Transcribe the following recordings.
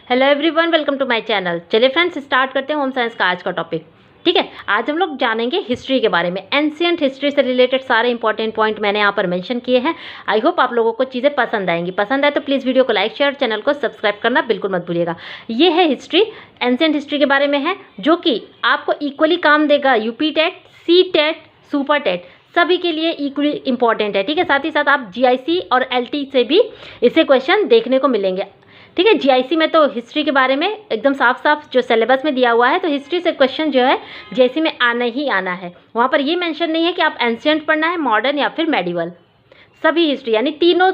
Hello everyone, welcome to my channel. चलिए friends, start करते हैं होम साइंस का आज का टॉपिक। ठीक है, आज हम लोग जानेंगे हिस्ट्री के बारे में। एंशिएंट हिस्ट्री से रिलेटेड सारे इंपॉर्टेंट पॉइंट मैंने यहाँ पर मेंशन किए हैं। आई होप आप लोगों को चीज़ें पसंद आएंगी। पसंद आए तो प्लीज़ वीडियो को लाइक शेयर, चैनल को सब्सक्राइब करना बिल्कुल मत भूलिएगा। ये है हिस्ट्री, एंशिएंट हिस्ट्री के बारे में है, जो कि आपको इक्वली काम देगा। UP TET, C TET, super TET सभी के लिए इक्वली इंपॉर्टेंट है। ठीक है, साथ ही साथ आप जीआईसी और एलटी से भी इसे क्वेश्चन देखने को मिलेंगे। ठीक है, जीआईसी में तो हिस्ट्री के बारे में एकदम साफ साफ जो सिलेबस में दिया हुआ है, तो हिस्ट्री से क्वेश्चन जो है जीआईसी में आना ही आना है। वहाँ पर ये मेंशन नहीं है कि आप एंशिएंट पढ़ना है, मॉडर्न या फिर मेडिवल। सभी हिस्ट्री यानी तीनों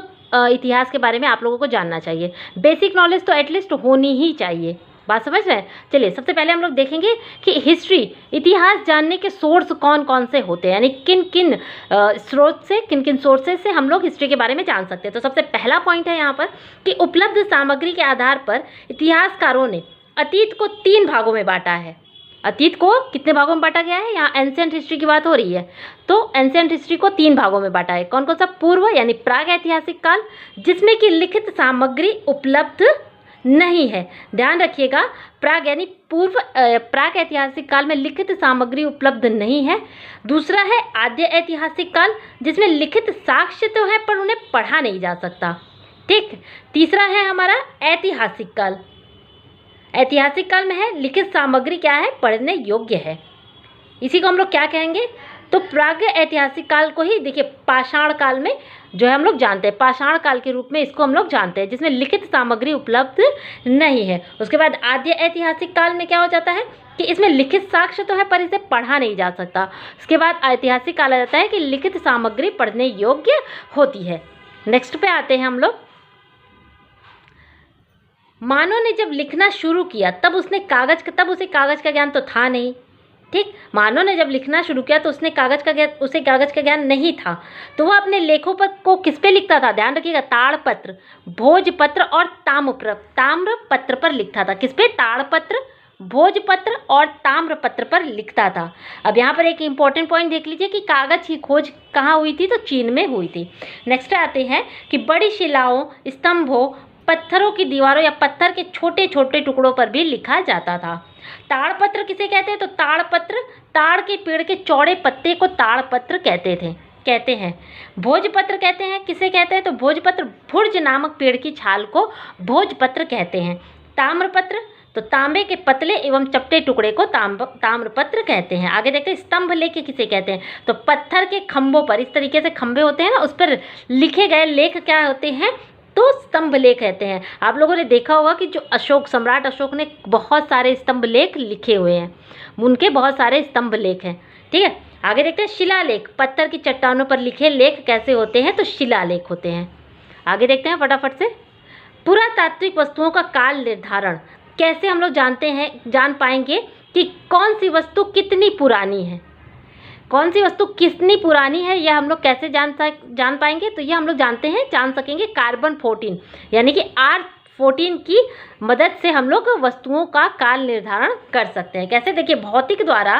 इतिहास के बारे में आप लोगों को जानना चाहिए। बेसिक नॉलेज तो एटलीस्ट होनी ही चाहिए। बात समझ रहे हैं? चलिए, सबसे पहले हम लोग देखेंगे कि हिस्ट्री इतिहास जानने के सोर्स कौन कौन से होते हैं, यानी किन किन स्रोत से, किन किन सोर्सेज से हम लोग हिस्ट्री के बारे में जान सकते हैं। तो सबसे पहला पॉइंट है यहाँ पर कि उपलब्ध सामग्री के आधार पर इतिहासकारों ने अतीत को 3 भागों में बांटा है। अतीत को कितने भागों में बांटा गया है? यहाँ एंशिएंट हिस्ट्री की बात हो रही है, तो एंशिएंट हिस्ट्री को 3 भागों में बांटा है। कौन कौन सा? पूर्व यानी प्राग ऐतिहासिक काल, जिसमें कि लिखित सामग्री उपलब्ध नहीं है। ध्यान रखिएगा, प्राग यानी पूर्व प्राग ऐतिहासिक काल में लिखित सामग्री उपलब्ध नहीं है। दूसरा है आद्य ऐतिहासिक काल, जिसमें लिखित साक्ष्य तो है पर उन्हें पढ़ा नहीं जा सकता। ठीक। तीसरा है हमारा ऐतिहासिक काल। ऐतिहासिक काल में है लिखित सामग्री क्या है? पढ़ने योग्य है। इसी को हम लोग क्या कहेंगे? तो प्राग ऐतिहासिक काल को ही देखिए पाषाण काल में जो है हम लोग जानते हैं, पाषाण काल के रूप में इसको हम लोग जानते हैं, जिसमें लिखित सामग्री उपलब्ध नहीं है। उसके बाद आद्य ऐतिहासिक काल में क्या हो जाता है कि इसमें लिखित साक्ष्य तो है पर इसे पढ़ा नहीं जा सकता। उसके बाद ऐतिहासिक काल आ जाता है कि लिखित सामग्री पढ़ने योग्य होती है। नेक्स्ट पे आते हैं हम लोग। मानव ने जब लिखना शुरू किया तब उसे कागज का ज्ञान तो था नहीं। ठीक, मानव ने जब लिखना शुरू किया तो उसे कागज का ज्ञान नहीं था, तो वह अपने लेखों पर को किस पे लिखता था? ध्यान रखिएगा, ताड़पत्र, भोजपत्र और ताम्रपत्र पर लिखता था। किस पे? ताड़पत्र, भोजपत्र और ताम्रपत्र पर लिखता था। अब यहाँ पर एक इंपॉर्टेंट पॉइंट देख लीजिए कि कागज की खोज कहाँ हुई थी? तो चीन में हुई थी। नेक्स्ट आते हैं कि बड़ी शिलाओं, स्तंभों, पत्थरों की दीवारों या पत्थर के छोटे छोटे टुकड़ों पर भी लिखा जाता था। ताड़पत्र किसे कहते हैं? तो ताड़पत्र, ताड़ के पेड़ के चौड़े पत्ते को ताड़पत्र कहते हैं। भोजपत्र कहते हैं, किसे कहते हैं? तो भोजपत्र, भुर्ज नामक पेड़ की छाल को भोजपत्र कहते हैं। ताम्रपत्र, तो तांबे के पतले एवं चपटे टुकड़े को ताम्रपत्र कहते हैं। आगे देखते हैं स्तंभ लेख किसे कहते हैं? तो पत्थर के खंभों पर, इस तरीके से खंभे होते हैं ना, उस पर लिखे गए लेख क्या होते हैं? तो स्तंभ लेख कहते हैं। आप लोगों ने देखा होगा कि जो सम्राट अशोक ने बहुत सारे स्तंभ लेख लिखे हुए हैं, उनके बहुत सारे स्तंभ लेख हैं। ठीक है, आगे देखते हैं शिलालेख। पत्थर की चट्टानों पर लिखे लेख कैसे होते हैं? तो शिलालेख होते हैं। आगे देखते हैं फटाफट से। पुरातात्विक वस्तुओं का काल निर्धारण कैसे हम लोग जान पाएंगे कि कौन सी वस्तु कितनी पुरानी है, कौन सी वस्तु कितनी पुरानी है, यह हम लोग कैसे जान पाएंगे? तो ये हम लोग जान सकेंगे कार्बन 14 यानी कि R14 की मदद से हम लोग वस्तुओं का काल निर्धारण कर सकते हैं। कैसे? देखिए, भौतिक द्वारा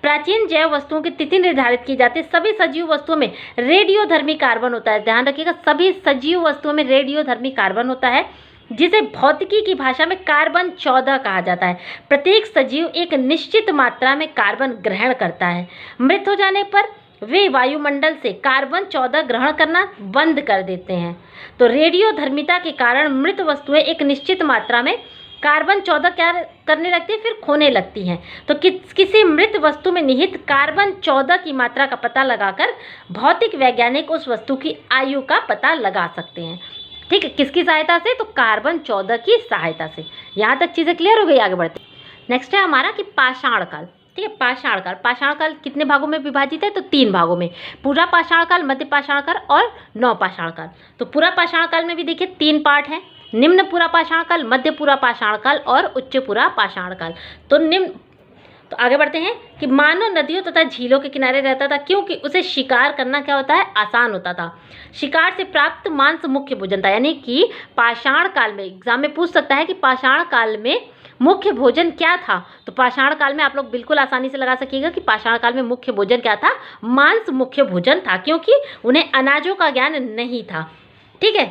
प्राचीन जैव वस्तुओं की तिथि निर्धारित की जाती है। सभी सजीव वस्तुओं में रेडियोधर्मी कार्बन होता है। ध्यान रखिएगा, सभी सजीव वस्तुओं में रेडियोधर्मी कार्बन होता है, जिसे भौतिकी की भाषा में कार्बन 14 कहा जाता है। प्रत्येक सजीव एक निश्चित मात्रा में कार्बन ग्रहण करता है। मृत हो जाने पर वे वायुमंडल से कार्बन 14 ग्रहण करना बंद कर देते हैं। तो रेडियोधर्मिता के कारण मृत वस्तुएं एक निश्चित मात्रा में कार्बन 14 क्या करने लगती है? फिर खोने लगती हैं। तो किसी मृत वस्तु में निहित कार्बन 14 की मात्रा का पता लगाकर भौतिक वैज्ञानिक उस वस्तु की आयु का पता लगा सकते हैं। ठीक है, किसकी सहायता से? तो कार्बन 14 की सहायता से। यहाँ तक चीज़ें क्लियर हो गई? आगे बढ़ते। नेक्स्ट है हमारा कि पाषाण काल। ठीक है, पाषाण काल कितने भागों में विभाजित है? तो 3 भागों में। पूरा पाषाण काल, मध्य पाषाण काल और नवपाषाण काल। तो पूरा पाषाण काल में भी देखिए 3 पार्ट हैं, निम्न पूरा पाषाण काल, मध्य पूरा पाषाण काल और उच्च पूरा पाषाण काल। तो आगे बढ़ते हैं कि मानव नदियों तथा झीलों के किनारे रहता था, क्योंकि उसे शिकार करना क्या होता है? आसान होता था। शिकार से प्राप्त मांस मुख्य भोजन था। यानी कि पाषाण काल में एग्जाम में पूछ सकता है कि पाषाण काल में मुख्य भोजन क्या था? तो पाषाण काल में आप लोग बिल्कुल आसानी से लगा सकिएगा कि पाषाण काल में मुख्य भोजन क्या था? मांस मुख्य भोजन था, क्योंकि उन्हें अनाजों का ज्ञान नहीं था। ठीक है,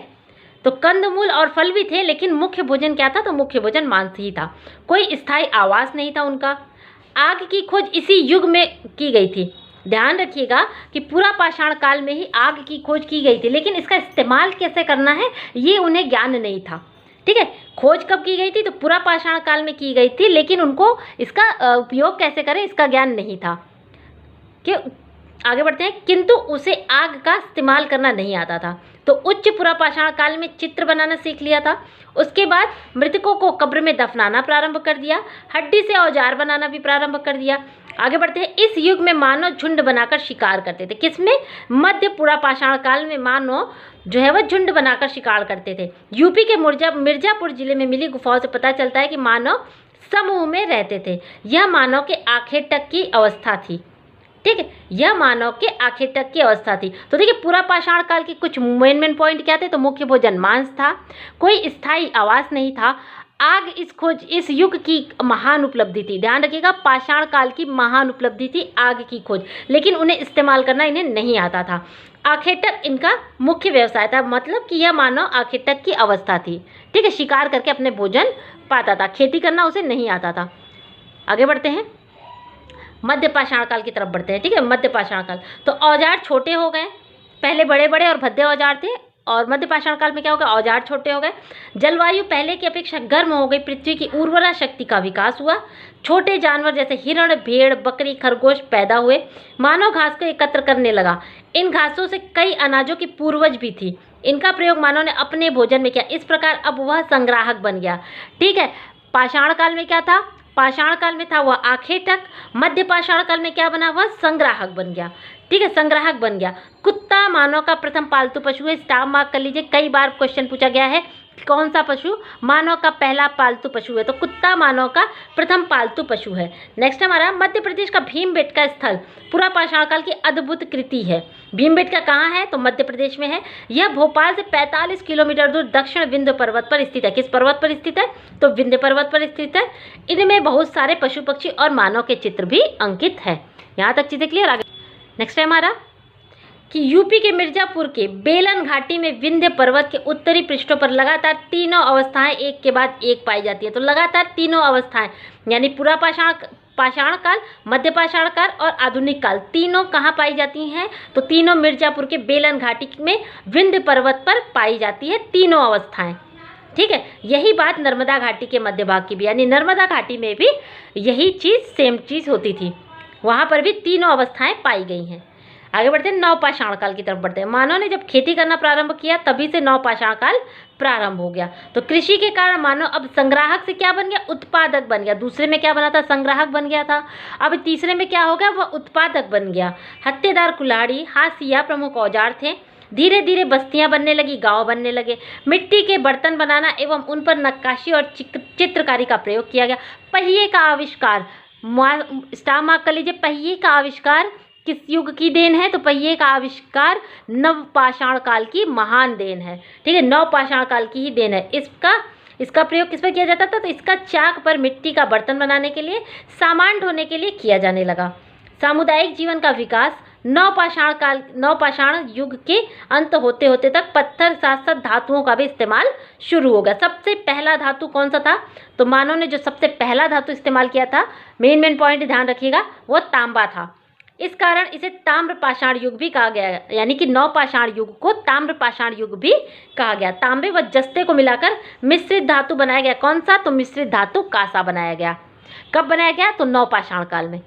तो कंदमूल और फल भी थे, लेकिन मुख्य भोजन क्या था? तो मुख्य भोजन मांस ही था। कोई स्थायी आवास नहीं था उनका। आग की खोज इसी युग में की गई थी। ध्यान रखिएगा कि पूरा पाषाण काल में ही आग की खोज की गई थी, लेकिन इसका इस्तेमाल कैसे करना है ये उन्हें ज्ञान नहीं था। ठीक है, खोज कब की गई थी? तो पूरा पाषाण काल में की गई थी, लेकिन उनको इसका उपयोग कैसे करें इसका ज्ञान नहीं था। कि आगे बढ़ते हैं। किंतु उसे आग का इस्तेमाल करना नहीं आता था, तो उच्च पुरापाषाण काल में चित्र बनाना सीख लिया था। उसके बाद मृतकों को कब्र में दफनाना प्रारंभ कर दिया, हड्डी से औजार बनाना भी प्रारंभ कर दिया। आगे बढ़ते हैं। इस युग में मानव झुंड बनाकर शिकार करते थे। किसमें? मध्य पुरापाषाण काल में मानव जो है वह झुंड बनाकर शिकार करते थे। यूपी के मिर्जापुर जिले में मिली गुफाओं से पता चलता है कि मानव समूह में रहते थे। यह मानव के आखिर तक की अवस्था थी। ठीक है, यह मानव के आखिर तक की अवस्था थी। तो देखिए, पूरा पाषाण काल के कुछ मेन पॉइंट क्या थे? तो मुख्य भोजन मांस था, कोई स्थायी आवास नहीं था, आग इस युग की महान उपलब्धि थी। ध्यान रखिएगा, पाषाण काल की महान उपलब्धि थी आग की खोज, लेकिन उन्हें इस्तेमाल करना इन्हें नहीं आता था। आखिर तक इनका मुख्य व्यवसाय था, मतलब कि यह मानव आखिर तक की अवस्था थी। ठीक है, शिकार करके अपने भोजन पाता था, खेती करना उसे नहीं आता था। आगे बढ़ते हैं, मध्य पाषाण काल की तरफ बढ़ते हैं। ठीक है, मध्य पाषाण काल। तो औजार छोटे हो गए, पहले बड़े बड़े और भद्दे औजार थे, और मध्य पाषाण काल में क्या हो गया? औजार छोटे हो गए। जलवायु पहले की अपेक्षा गर्म हो गई, पृथ्वी की उर्वरा शक्ति का विकास हुआ, छोटे जानवर जैसे हिरण, भेड़, बकरी, खरगोश पैदा हुए। मानव घास को एकत्र करने लगा। इन घासों से कई अनाजों की पूर्वज भी थी। इनका प्रयोग मानव ने अपने भोजन में किया। इस प्रकार अब वह संग्राहक बन गया। ठीक है, पाषाण काल में क्या था? पाषाण काल में था वह आखिर तक। मध्य पाषाण काल में क्या बना? वह संग्राहक बन गया। ठीक है, संग्राहक बन गया। कुत्ता मानव का प्रथम पालतू पशु है। स्टार मार्क कर लीजिए, कई बार क्वेश्चन पूछा गया है कौन सा पशु मानव का पहला पालतू पशु है? तो कुत्ता मानव का प्रथम पालतू पशु है। नेक्स्ट हमारा मध्य प्रदेश का भीमबेटका स्थल पूरा पाषाण काल की अद्भुत कृति है। भीमबेटका कहाँ है? तो मध्य प्रदेश में है। यह भोपाल से 45 किलोमीटर दूर दक्षिण विंध्य पर्वत पर स्थित है। किस पर्वत पर स्थित है? तो विंध्य पर्वत पर स्थित है। इनमें बहुत सारे पशु पक्षी और मानव के चित्र भी अंकित है। यहाँ तक चीजें क्लियर? आगे नेक्स्ट है हमारा कि यूपी के मिर्जापुर के बेलन घाटी में विंध्य पर्वत के उत्तरी पृष्ठों पर लगातार तीनों अवस्थाएं एक के बाद एक पाई जाती है। तो लगातार तीनों अवस्थाएं, यानी पूरा पाषाण काल, मध्य पाषाण काल और आधुनिक काल, तीनों कहाँ पाई जाती हैं? तो तीनों मिर्जापुर के बेलन घाटी में विंध्य पर्वत पर पाई जाती है तीनों अवस्थाएं। ठीक है, यही बात नर्मदा घाटी के मध्य भाग की भी, यानी नर्मदा घाटी में भी यही चीज़ सेम चीज़ होती थी, वहाँ पर भी तीनों अवस्थाएं पाई गई हैं। आगे बढ़ते हैं, नवपाषाण काल की तरफ बढ़ते हैं। मानव ने जब खेती करना प्रारंभ किया तभी से नवपाषाण काल प्रारंभ हो गया। तो कृषि के कारण मानव अब संग्राहक से क्या बन गया? उत्पादक बन गया। दूसरे में क्या बना था? संग्राहक बन गया था। अब तीसरे में क्या हो गया? वह उत्पादक बन गया। हत्तेदार कुल्हाड़ी, हाशिया प्रमुख औजार थे। धीरे धीरे बस्तियां बनने लगी, गांव बनने लगे। मिट्टी के बर्तन बनाना एवं उन पर नक्काशी और चित्रकारी का प्रयोग किया गया। पहिए का आविष्कार, स्टार मार्क कर लीजिए, पहिए का आविष्कार किस युग की देन है? तो पहिए का आविष्कार नवपाषाण काल की महान देन है। ठीक है, नवपाषाण काल की ही देन है। इसका प्रयोग किस पर किया जाता था? तो इसका चाक पर मिट्टी का बर्तन बनाने के लिए, सामान ढोने के लिए किया जाने लगा। सामुदायिक जीवन का विकास, नवपाषाण युग के अंत होते होते तक पत्थर साथ साथ धातुओं का भी इस्तेमाल शुरू हो गया। सबसे पहला धातु कौन सा था? तो मानव ने जो सबसे पहला धातु इस्तेमाल किया था, मेन पॉइंट ध्यान रखिएगा, वो तांबा था। इस कारण इसे ताम्रपाषाण युग भी कहा गया, यानी कि नवपाषाण युग को ताम्रपाषाण युग भी कहा गया। तांबे व जस्ते को मिलाकर मिश्रित धातु बनाया गया। कौन सा? तो मिश्रित धातु कांसा बनाया गया। कब बनाया गया? तो नवपाषाण काल में।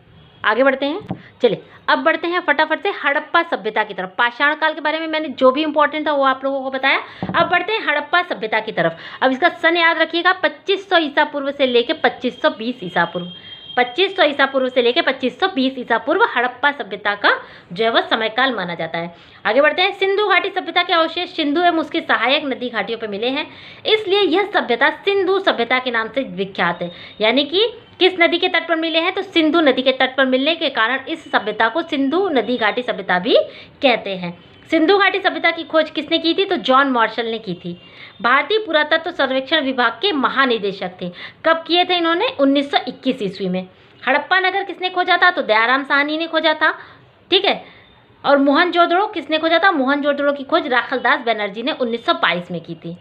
आगे बढ़ते हैं, चलिए अब बढ़ते हैं फटाफट से हड़प्पा सभ्यता की तरफ। पाषाण काल के बारे में मैंने जो भी इंपॉर्टेंट था वो आप लोगों को बताया। अब बढ़ते हैं हड़प्पा सभ्यता की तरफ। अब इसका सन याद रखिएगा, 2500 ईसा पूर्व से लेकर 2520 ईसा पूर्व। 2500 ईसा पूर्व से लेकर 2520 ईसा पूर्व हड़प्पा सभ्यता का जो है वह समय काल माना जाता है। आगे बढ़ते हैं, सिंधु घाटी सभ्यता के अवशेष सिंधु एवं उसकी सहायक नदी घाटियों पर मिले हैं, इसलिए यह सभ्यता सिंधु सभ्यता के नाम से विख्यात है। यानी कि किस नदी के तट पर मिले हैं? तो सिंधु नदी के तट पर मिलने के कारण इस सभ्यता को सिंधु नदी घाटी सभ्यता भी कहते हैं। सिंधु घाटी सभ्यता की खोज किसने की थी? तो जॉन मार्शल ने की थी। भारतीय पुरातत्व सर्वेक्षण विभाग के महानिदेशक थे। कब किए थे इन्होंने? 1921 ईस्वी में। हड़प्पा नगर किसने खोजा था? तो दयाराम साहनी ने खोजा था। ठीक है, और मोहनजोदड़ो किसने खोजा था? मोहनजोदड़ो की खोज राखलदास बनर्जी ने 1922 में की थी।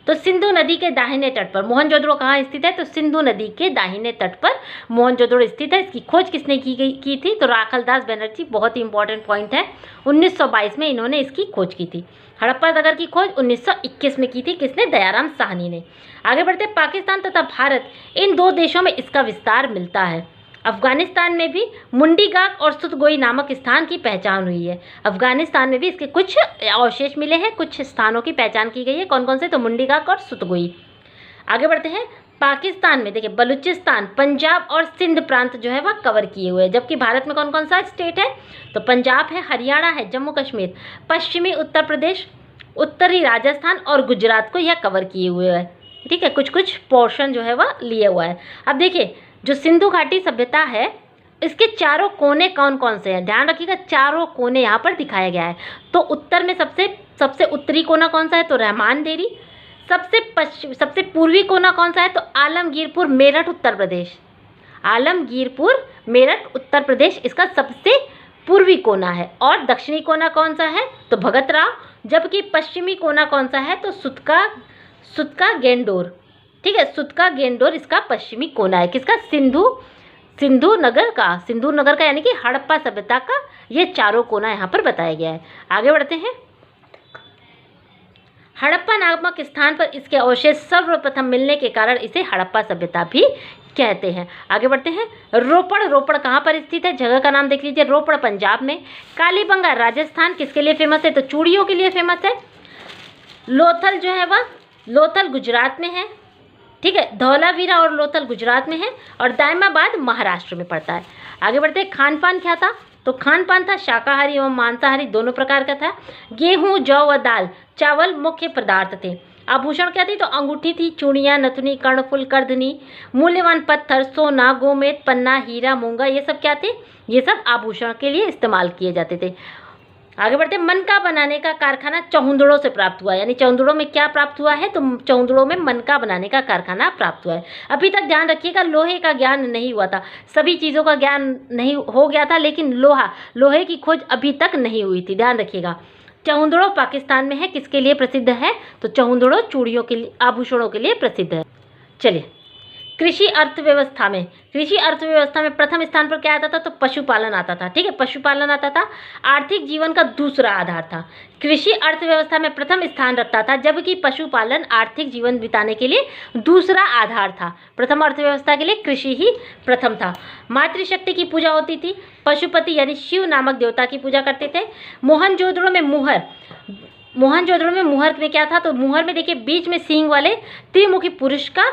तो सिंधु नदी के दाहिने तट पर मोहनजोदड़ो कहाँ स्थित है? तो सिंधु नदी के दाहिने तट पर मोहनजोदड़ो स्थित है। इसकी खोज किसने की थी? तो राखलदास बनर्जी। बहुत ही इंपॉर्टेंट पॉइंट है। 1922 में इन्होंने इसकी खोज की थी। हड़प्पा नगर की खोज 1921 में की थी। किसने? दयाराम साहनी ने। आगे बढ़ते, पाकिस्तान तथा भारत, इन दो देशों में इसका विस्तार मिलता है। अफगानिस्तान में भी मुंडीगाक और सुतगोई नामक स्थान की पहचान हुई है। अफगानिस्तान में भी इसके कुछ अवशेष मिले हैं, कुछ स्थानों की पहचान की गई है। कौन कौन से? तो मुंडीगाक और सुतगोई। आगे बढ़ते हैं, पाकिस्तान में देखिए बलूचिस्तान, पंजाब और सिंध प्रांत जो है वह कवर किए हुए हैं। जबकि भारत में कौन कौन सा स्टेट है? तो पंजाब है, हरियाणा है, जम्मू कश्मीर, पश्चिमी उत्तर प्रदेश, उत्तरी राजस्थान और गुजरात को यह कवर किए हुए है। ठीक है, कुछ कुछ पोर्शन जो है वह लिए हुआ है। अब देखिए, जो सिंधु घाटी सभ्यता है, इसके चारों कोने कौन कौन से हैं? ध्यान रखिएगा, चारों कोने यहाँ पर दिखाया गया है। तो उत्तर में सबसे उत्तरी कोना कौन सा है? तो रहमान देरी। सबसे पूर्वी कोना कौन सा है? तो आलमगीरपुर, मेरठ, उत्तर प्रदेश। आलमगीरपुर, मेरठ, उत्तर प्रदेश इसका सबसे पूर्वी कोना है। और दक्षिणी कोना कौन सा है? तो भगतराव। जबकि पश्चिमी कोना कौन सा है? तो सुतका गेंडोर। ठीक है, सुतका गेंडोर इसका पश्चिमी कोना है। किसका? सिंधु नगर का यानी कि हड़प्पा सभ्यता का ये चारों कोना यहाँ पर बताया गया है। आगे बढ़ते हैं, हड़प्पा नामक स्थान पर इसके अवशेष सर्वप्रथम मिलने के कारण इसे हड़प्पा सभ्यता भी कहते हैं। आगे बढ़ते हैं, रोपड़ कहाँ पर स्थित है? जगह का नाम देख लीजिए, रोपड़ पंजाब में। कालीबंगा राजस्थान किसके लिए फेमस है? तो चूड़ियों के लिए फेमस है। लोथल जो है वह लोथल गुजरात में है। ठीक है, धौलावीरा और लोथल गुजरात में है और दायमाबाद महाराष्ट्र में पड़ता है। आगे बढ़ते हैं, खान पान क्या था? तो खान पान था शाकाहारी एवं मांसाहारी दोनों प्रकार का था। गेहूं, जौ व दाल, चावल मुख्य पदार्थ थे। आभूषण क्या थी? तो अंगूठी थी, चूड़ियाँ, नथुनी, कर्णफुल, करधनी, मूल्यवान पत्थर, सोना, गोमेद, पन्ना, हीरा, मूंगा, ये सब क्या थे? ये सब आभूषण के लिए इस्तेमाल किए जाते थे। आगे बढ़ते, मनका बनाने का कारखाना चौहुंदड़ों से प्राप्त हुआ। यानी चौहुंदड़ों में क्या प्राप्त हुआ है? तो चौहुंदड़ों में मनका बनाने का कारखाना प्राप्त हुआ है। अभी तक ध्यान रखिएगा, लोहे का ज्ञान नहीं हुआ था, सभी चीज़ों का ज्ञान नहीं हो गया था, लेकिन लोहे की खोज अभी तक नहीं हुई थी। ध्यान रखिएगा, चौहुंदड़ो पाकिस्तान में है, किसके लिए प्रसिद्ध है? तो चौहुंदड़ो चूड़ियों के लिए, आभूषणों के लिए प्रसिद्ध है। चलिए, कृषि अर्थव्यवस्था में प्रथम स्थान पर क्या आता था? तो पशुपालन आता था। ठीक है, पशुपालन आता था, आर्थिक जीवन का दूसरा आधार था। कृषि अर्थव्यवस्था में प्रथम स्थान रखता था, जबकि पशुपालन आर्थिक जीवन बिताने के लिए दूसरा आधार था। प्रथम अर्थव्यवस्था के लिए कृषि ही प्रथम था। मातृशक्ति की पूजा होती थी, पशुपति यानी शिव नामक देवता की पूजा करते थे। मोहनजोदड़ो में मुहर में क्या था? तो मुहर में देखिए बीच में सींग वाले त्रिमुखी पुरुष का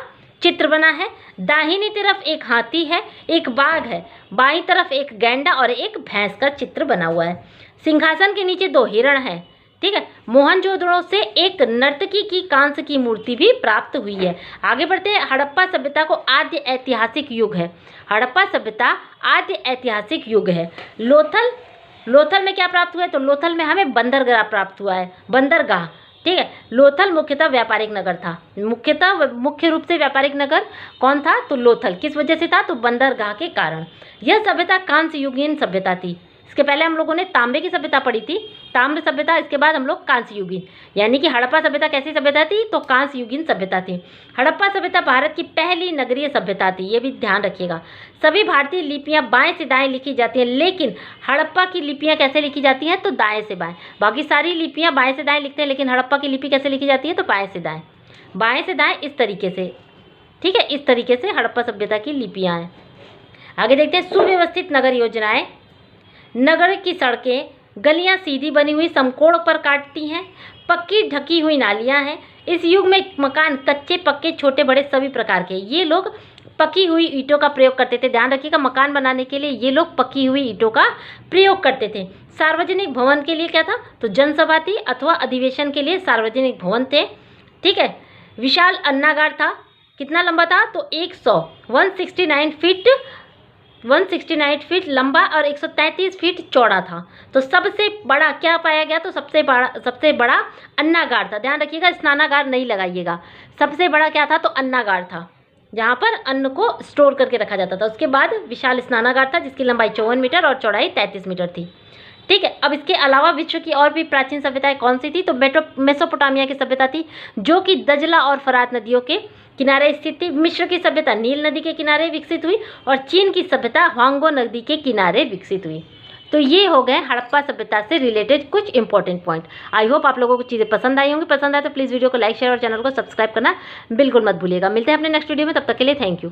चित्र बना है। दाहिनी तरफ एक हाथी है, एक बाघ है, बाईं तरफ एक गैंडा और एक भैंस का चित्र बना हुआ है। सिंहासन के नीचे 2 हिरण हैं। ठीक है, मोहनजोदड़ो से एक नर्तकी की कांस्य की मूर्ति भी प्राप्त हुई है। आगे बढ़ते हैं, हड़प्पा सभ्यता को आद्य ऐतिहासिक युग है। हड़प्पा सभ्यता आद्य ऐतिहासिक युग है। लोथल में क्या प्राप्त हुआ है? तो लोथल में हमें बंदरगाह प्राप्त हुआ है, बंदरगाह। ठीक है, लोथल मुख्यतः व्यापारिक नगर था। मुख्य रूप से व्यापारिक नगर कौन था? तो लोथल। किस वजह से था? तो बंदरगाह के कारण। यह सभ्यता कांस्य युगीन सभ्यता थी। इसके पहले हम लोगों ने तांबे की सभ्यता पढ़ी थी, ताम्र सभ्यता। इसके बाद हम लोग कांस्य युगीन, यानी कि हड़प्पा सभ्यता कैसी सभ्यता थी? तो कांस्य युगीन सभ्यता थी। हड़प्पा सभ्यता भारत की पहली नगरीय सभ्यता थी, ये भी ध्यान रखिएगा। सभी भारतीय लिपियां बाएं से दाएं लिखी जाती हैं, लेकिन हड़प्पा की लिपियां कैसे लिखी जाती हैं? तो दाएं से बाएं। बाकी सारी लिपियां बाएं से दाएं लिखते हैं, लेकिन हड़प्पा की लिपि कैसे लिखी जाती है? तो बाएं से दाएं, बाएं से दाएं, इस तरीके से। ठीक है, इस तरीके से हड़प्पा सभ्यता की लिपियां हैं। आगे देखते हैं, सुव्यवस्थित नगर योजनाएं। नगर की सड़कें, गलियां सीधी बनी हुई समकोण पर काटती हैं, पक्की ढकी हुई नालियां हैं। इस युग में मकान कच्चे, पक्के, छोटे बड़े सभी प्रकार के, ये लोग पकी हुई ईंटों का प्रयोग करते थे। ध्यान रखिएगा, मकान बनाने के लिए ये लोग पकी हुई ईंटों का प्रयोग करते थे। सार्वजनिक भवन के लिए क्या था? तो जनसभा थी, अथवा अधिवेशन के लिए सार्वजनिक भवन थे। ठीक है, विशाल अन्नागार था। कितना लंबा था? तो 169 फीट लंबा और 133 फीट चौड़ा था। तो सबसे बड़ा क्या पाया गया? तो सबसे बड़ा अन्नागार था। ध्यान रखिएगा, स्नानागार नहीं लगाइएगा। सबसे बड़ा क्या था? तो अन्नागार था, जहाँ पर अन्न को स्टोर करके रखा जाता था। उसके बाद विशाल स्नानागार था, जिसकी लंबाई 54 मीटर और चौड़ाई 33 मीटर थी। ठीक है। अब इसके अलावा विश्व की और भी प्राचीन सभ्यताएं कौन सी थी? तो मेसोपोटामिया की सभ्यता थी, जो कि दजला और फरात नदियों के किनारे स्थित थी। मिस्र की सभ्यता नील नदी के किनारे विकसित हुई और चीन की सभ्यता ह्वांगो नदी के किनारे विकसित हुई। तो ये हो गए हड़प्पा सभ्यता से रिलेटेड कुछ इंपॉर्टेंट पॉइंट। आई होप आप लोगों को चीज़ें पसंद आई होंगी। पसंद आए तो प्लीज़ वीडियो को लाइक शेयर और चैनल को सब्सक्राइब करना बिल्कुल मत भूलिएगा। मिलते हैं अपने नेक्स्ट वीडियो में, तब तक के लिए थैंक यू।